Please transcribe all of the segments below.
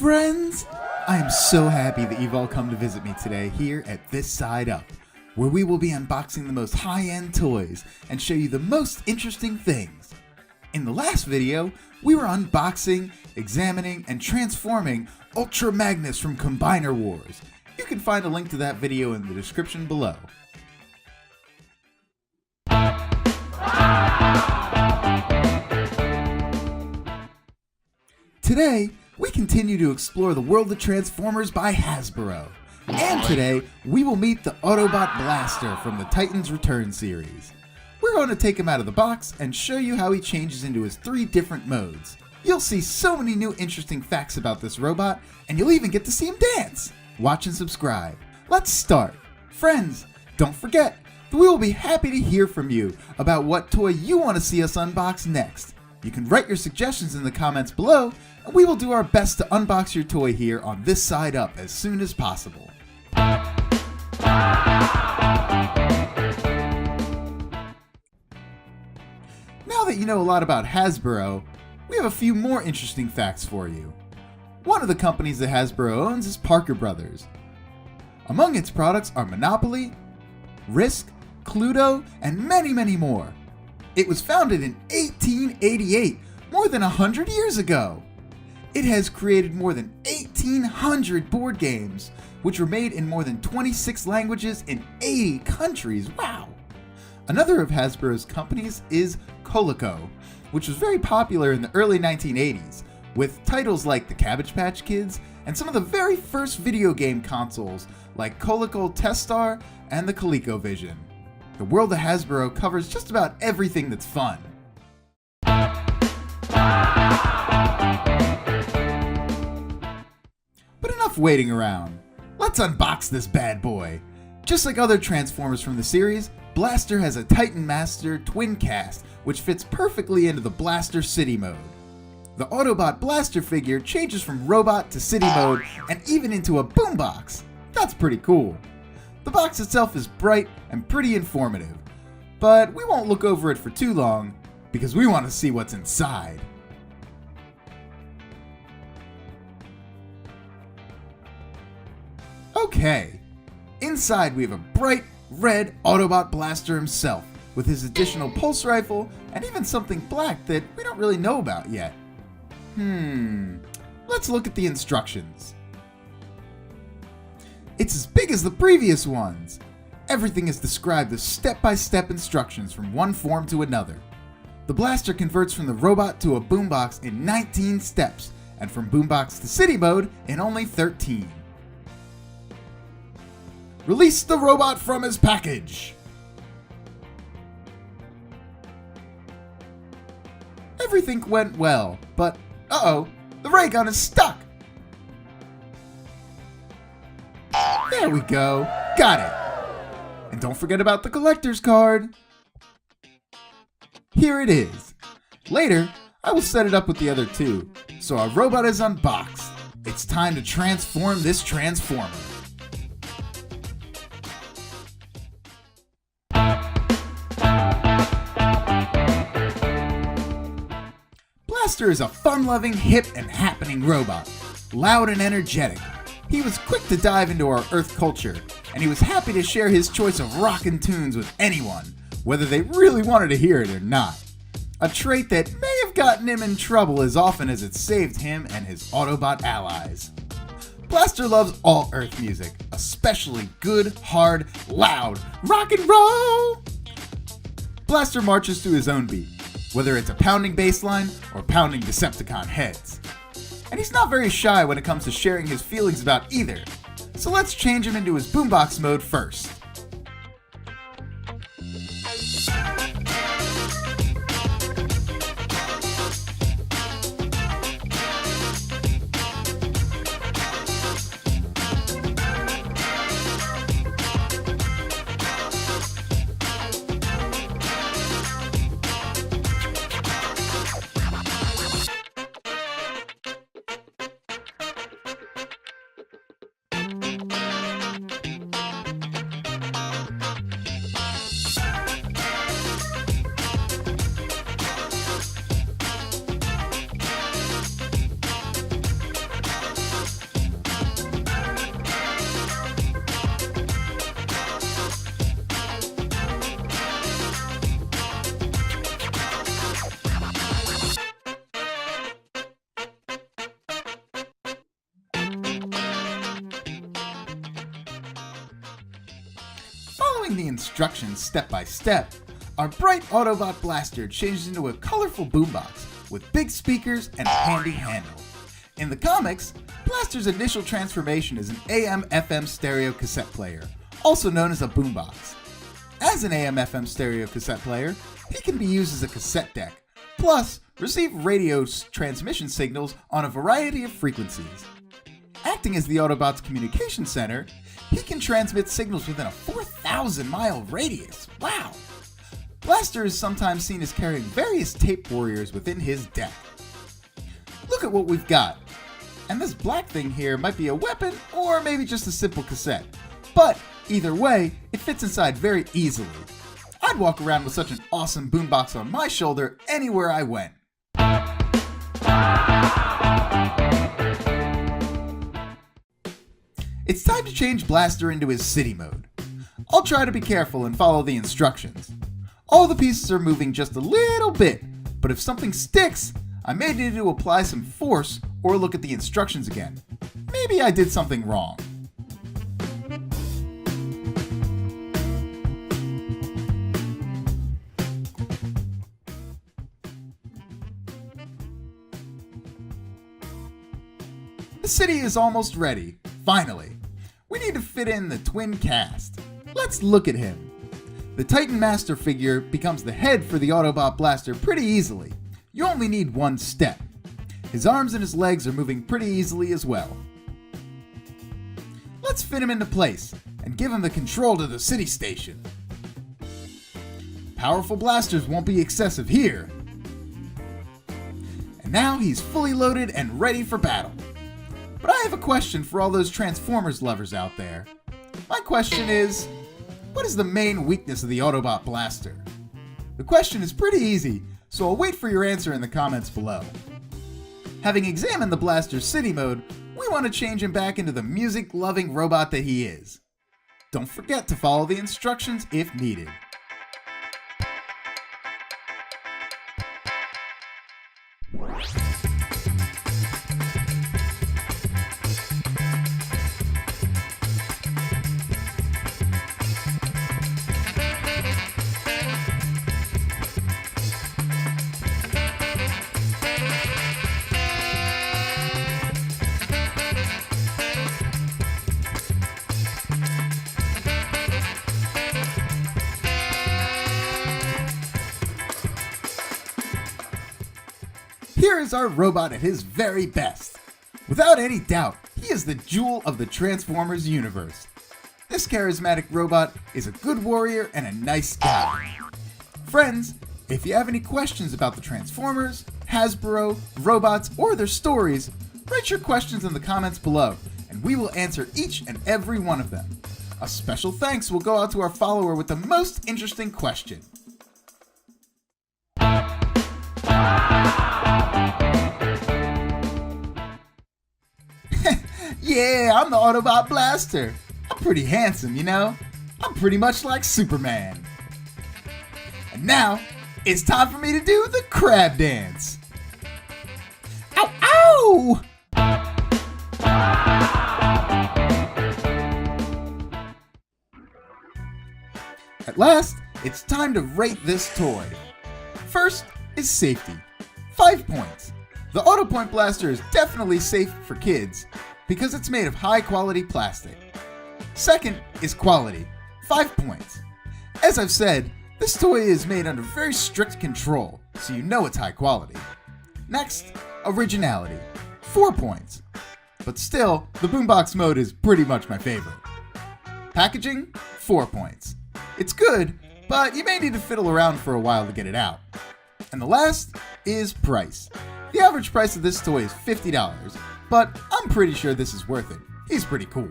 friends! I am so happy that you've all come to visit me today here at This Side Up, where we will be unboxing the most high-end toys and show you the most interesting things. In the last video, we were unboxing, examining, and transforming Ultra Magnus from Combiner Wars. You can find a link to that video in the description below. Today, we continue to explore the world of Transformers by Hasbro. And today, we will meet the Autobot Blaster from the Titans Return series. We're going to take him out of the box and show you how he changes into his 3 different modes. You'll see so many new interesting facts about this robot, and you'll even get to see him dance. Watch and subscribe. Let's start. Friends, don't forget that we will be happy to hear from you about what toy you want to see us unbox next. You can write your suggestions in the comments below, and we will do our best to unbox your toy here on This Side Up as soon as possible. Now that you know a lot about Hasbro, we have a few more interesting facts for you. One of the companies that Hasbro owns is Parker Brothers. Among its products are Monopoly, Risk, Cluedo, and many, many more. It was founded in 1888, more than 100 years ago. It has created more than 1,800 board games, which were made in more than 26 languages in 80 countries. Wow! Another of Hasbro's companies is Coleco, which was very popular in the early 1980s, with titles like the Cabbage Patch Kids and some of the very first video game consoles like Coleco Testar and the ColecoVision. The world of Hasbro covers just about everything that's fun. But enough waiting around. Let's unbox this bad boy. Just like other Transformers from the series, Blaster has a Titan Master twin cast, which fits perfectly into the Blaster City mode. The Autobot Blaster figure changes from robot to city mode and even into a boombox. That's pretty cool. The box itself is bright and pretty informative, but we won't look over it for too long because we want to see what's inside. Okay, inside we have a bright red Autobot Blaster himself with his additional pulse rifle and even something black that we don't really know about yet. Let's look at the instructions. It's as big as the previous ones. Everything is described as step-by-step instructions from one form to another. The blaster converts from the robot to a boombox in 19 steps, and from boombox to city mode in only 13. Release the robot from his package! Everything went well, but uh-oh, the ray gun is stuck! There we go. Got it. And don't forget about the collector's card. Here it is. Later, I will set it up with the other 2. So our robot is unboxed. It's time to transform this Transformer. Blaster is a fun-loving, hip, and happening robot. Loud and energetic. He was quick to dive into our Earth culture, and he was happy to share his choice of rockin' tunes with anyone, whether they really wanted to hear it or not. A trait that may have gotten him in trouble as often as it saved him and his Autobot allies. Blaster loves all Earth music, especially good, hard, loud rock and roll! Blaster marches to his own beat, whether it's a pounding bass line or pounding Decepticon heads. And he's not very shy when it comes to sharing his feelings about either. So let's change him into his boombox mode first. Following the instructions step by step, our bright Autobot Blaster changes into a colorful boombox with big speakers and a handy handle. In the comics, Blaster's initial transformation is an AM/FM stereo cassette player, also known as a boombox. As an AM/FM stereo cassette player, he can be used as a cassette deck, plus receive radio transmission signals on a variety of frequencies. Acting as the Autobot's communication center, he can transmit signals within a 4,000-mile radius. Wow! Blaster is sometimes seen as carrying various tape warriors within his deck. Look at what we've got. And this black thing here might be a weapon or maybe just a simple cassette. But either way, it fits inside very easily. I'd walk around with such an awesome boombox on my shoulder anywhere I went. It's time to change Blaster into his city mode. I'll try to be careful and follow the instructions. All the pieces are moving just a little bit, but if something sticks, I may need to apply some force or look at the instructions again. Maybe I did something wrong. The city is almost ready, finally. We need to fit in the twin cast. Let's look at him. The Titan Master figure becomes the head for the Autobot Blaster pretty easily. You only need one step. His arms and his legs are moving pretty easily as well. Let's fit him into place and give him the control to the city station. Powerful blasters won't be excessive here. And now he's fully loaded and ready for battle. But I have a question for all those Transformers lovers out there. My question is, what is the main weakness of the Autobot Blaster? The question is pretty easy, so I'll wait for your answer in the comments below. Having examined the Blaster's city mode, we want to change him back into the music-loving robot that he is. Don't forget to follow the instructions if needed. Here is our robot at his very best. Without any doubt, he is the jewel of the Transformers universe. This charismatic robot is a good warrior and a nice guy. Friends, if you have any questions about the Transformers, Hasbro, robots, or their stories, write your questions in the comments below, and we will answer each and every one of them. A special thanks will go out to our follower with the most interesting question. Yeah, I'm the Autobot Blaster. I'm pretty handsome, you know? I'm pretty much like Superman. And now, it's time for me to do the crab dance. Ow, ow! At last, it's time to rate this toy. First is safety. 5 points. The Autobot Blaster is definitely safe for kids because it's made of high quality plastic. Second is quality. 5 points. As I've said, this toy is made under very strict control, so you know it's high quality. Next, originality. 4 points. But still, the boombox mode is pretty much my favorite. Packaging, 4 points. It's good, but you may need to fiddle around for a while to get it out. And the last is price. The average price of this toy is $50, but I'm pretty sure this is worth it. He's pretty cool.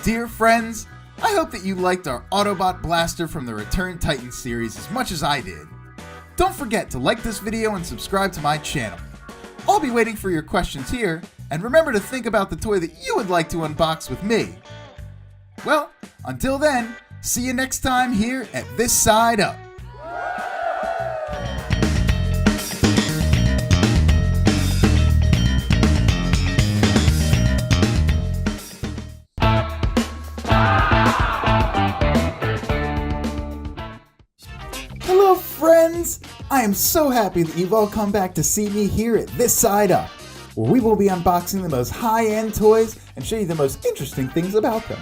Dear friends, I hope that you liked our Autobot Blaster from the Return Titan series as much as I did. Don't forget to like this video and subscribe to my channel. I'll be waiting for your questions here, and remember to think about the toy that you would like to unbox with me. Well, until then, see you next time here at This Side Up. I'm so happy that you've all come back to see me here at This Side Up, where we will be unboxing the most high-end toys and show you the most interesting things about them.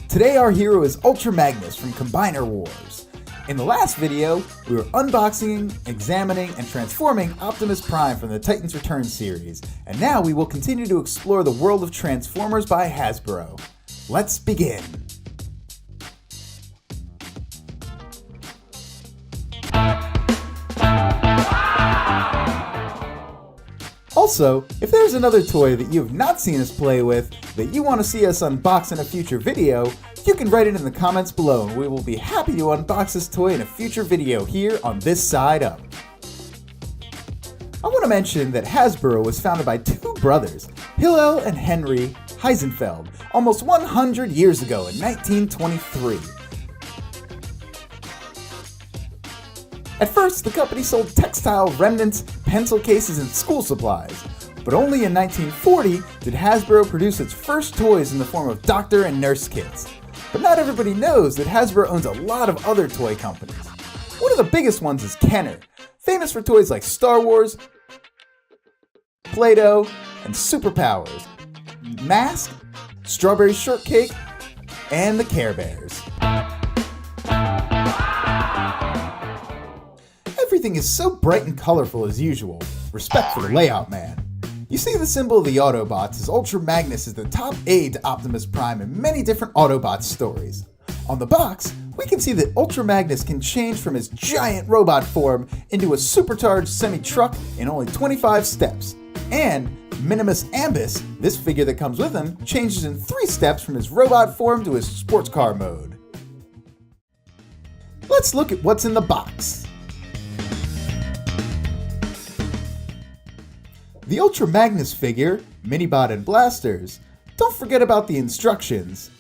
Today our hero is Ultra Magnus from Combiner Wars. In the last video, we were unboxing, examining, and transforming Optimus Prime from the Titans Return series, and now we will continue to explore the world of Transformers by Hasbro. Let's begin! Also, if there's another toy that you have not seen us play with that you want to see us unbox in a future video, you can write it in the comments below and we will be happy to unbox this toy in a future video here on This Side Up. I want to mention that Hasbro was founded by two brothers, Hillel and Henry Heisenfeld, almost 100 years ago in 1923. At first, the company sold textile remnants, pencil cases, and school supplies, but only in 1940 did Hasbro produce its first toys in the form of doctor and nurse kits. But not everybody knows that Hasbro owns a lot of other toy companies. One of the biggest ones is Kenner, famous for toys like Star Wars, Play-Doh, and Superpowers, Mask, Strawberry Shortcake, and the Care Bears. Everything is so bright and colorful as usual. Respect for the layout, man. You see the symbol of the Autobots as Ultra Magnus is the top aide to Optimus Prime in many different Autobot stories. On the box, we can see that Ultra Magnus can change from his giant robot form into a supercharged semi-truck in only 25 steps. And Minimus Ambus, this figure that comes with him, changes in 3 steps from his robot form to his sports car mode. Let's look at what's in the box. The Ultra Magnus figure, Minibot and blasters. Don't forget about the instructions.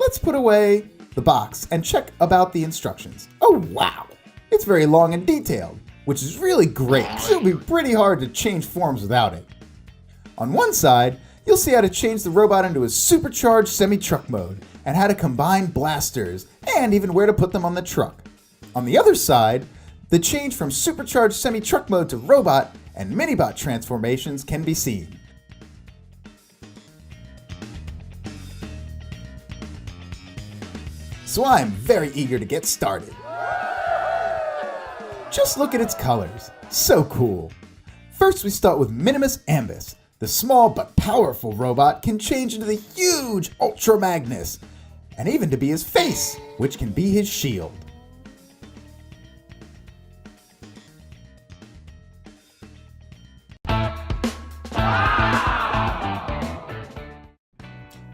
Let's put away the box and check about the instructions. Oh wow! It's very long and detailed, which is really great because it'll be pretty hard to change forms without it. On one side, you'll see how to change the robot into a supercharged semi-truck mode and how to combine blasters and even where to put them on the truck. On the other side, the change from supercharged semi-truck mode to robot and Minibot transformations can be seen. So I'm very eager to get started. Just look at its colors, so cool. First we start with Minimus Ambus. The small but powerful robot can change into the huge Ultra Magnus, and even to be his face, which can be his shield.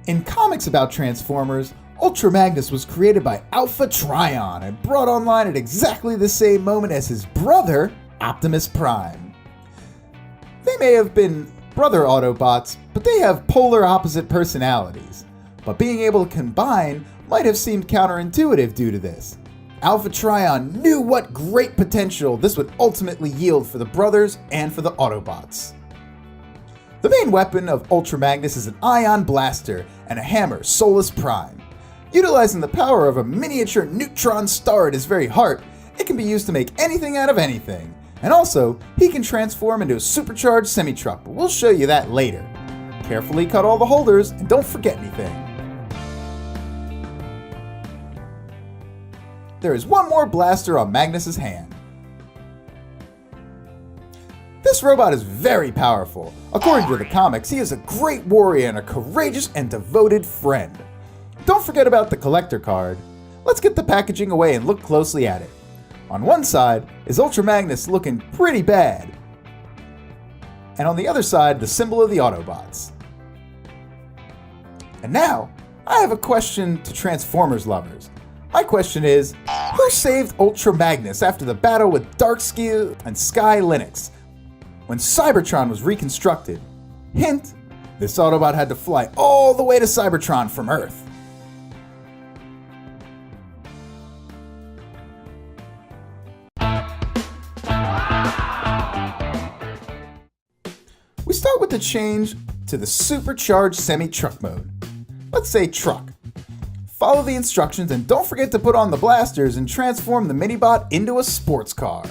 In comics about Transformers, Ultra Magnus was created by Alpha Trion and brought online at exactly the same moment as his brother, Optimus Prime. They may have been brother Autobots, but they have polar opposite personalities. But being able to combine might have seemed counterintuitive due to this. Alpha Trion knew what great potential this would ultimately yield for the brothers and for the Autobots. The main weapon of Ultra Magnus is an ion blaster and a hammer, Solus Prime. Utilizing the power of a miniature neutron star at his very heart, it can be used to make anything out of anything. And also, he can transform into a supercharged semi-truck, but we'll show you that later. Carefully cut all the holders and don't forget anything. There is one more blaster on Magnus's hand. This robot is very powerful. According to the comics, he is a great warrior and a courageous and devoted friend. Don't forget about the collector card. Let's get the packaging away and look closely at it. On one side is Ultra Magnus looking pretty bad. And on the other side, the symbol of the Autobots. And now, I have a question to Transformers lovers. My question is, who saved Ultra Magnus after the battle with Darkskill and Sky Linux? When Cybertron was reconstructed, hint, this Autobot had to fly all the way to Cybertron from Earth. We start with the change to the supercharged semi-truck mode. Let's say truck. Follow the instructions and don't forget to put on the blasters and transform the Minibot into a sports car.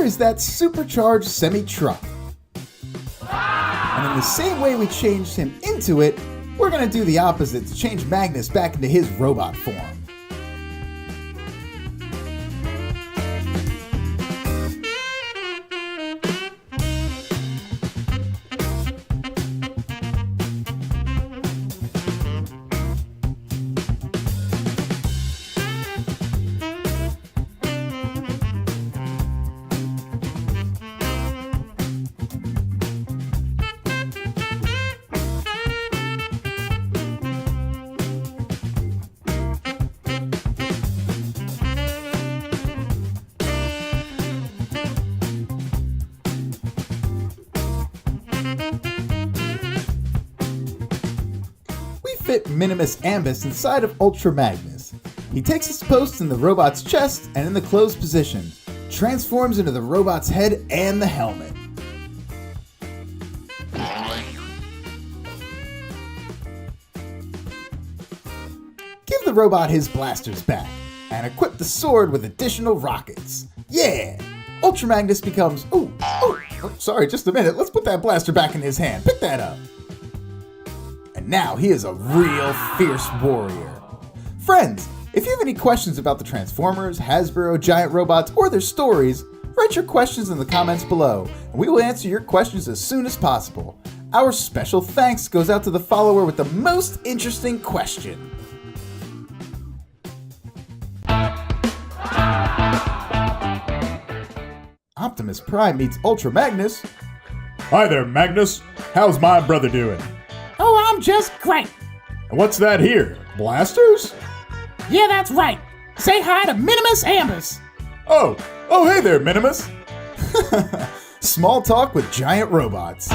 is that supercharged semi-truck. And in the same way we changed him into it, we're gonna do the opposite to change Magnus back into his robot form. Fit Minimus Ambus inside of Ultra Magnus. He takes his post in the robot's chest and in the closed position, transforms into the robot's head and the helmet. Give the robot his blasters back, and equip the sword with additional rockets. Yeah! Ultra Magnus becomes... sorry, just a minute. Let's put that blaster back in his hand. Pick that up. And now he is a real fierce warrior. Friends, if you have any questions about the Transformers, Hasbro, giant robots, or their stories, write your questions in the comments below, and we will answer your questions as soon as possible. Our special thanks goes out to the follower with the most interesting question. Optimus Prime meets Ultra Magnus. Hi there, Magnus. How's my brother doing? Oh, I'm just great. And what's that here? Blasters? Yeah, that's right. Say hi to Minimus Ambus. Oh, hey there, Minimus. Small talk with giant robots.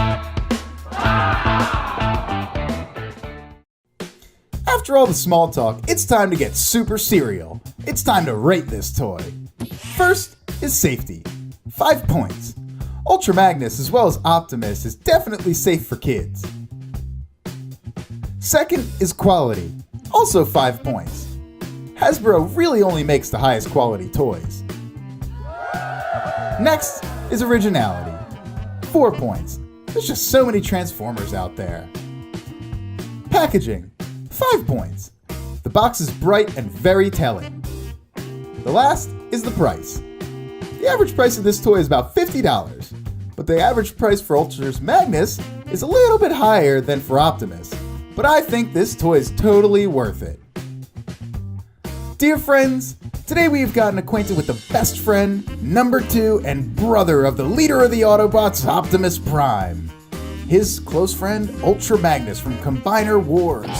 After all the small talk, it's time to get super serial. It's time to rate this toy. First is safety. 5 points. Ultra Magnus as well as Optimus is definitely safe for kids. Second is quality. Also 5 points. Hasbro really only makes the highest quality toys. Next is originality. 4 points. There's just so many Transformers out there. Packaging. 5 points. The box is bright and very telling. The last is the price. The average price of this toy is about $50, but the average price for Ultra Magnus is a little bit higher than for Optimus, but I think this toy is totally worth it. Dear friends, today we have gotten acquainted with the best friend, number 2, and brother of the leader of the Autobots, Optimus Prime. His close friend, Ultra Magnus from Combiner Wars.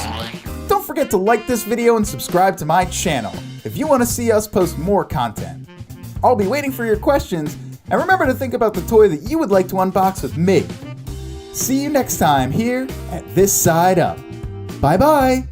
Don't forget to like this video and subscribe to my channel if you want to see us post more content. I'll be waiting for your questions, and remember to think about the toy that you would like to unbox with me. See you next time here at This Side Up. Bye bye!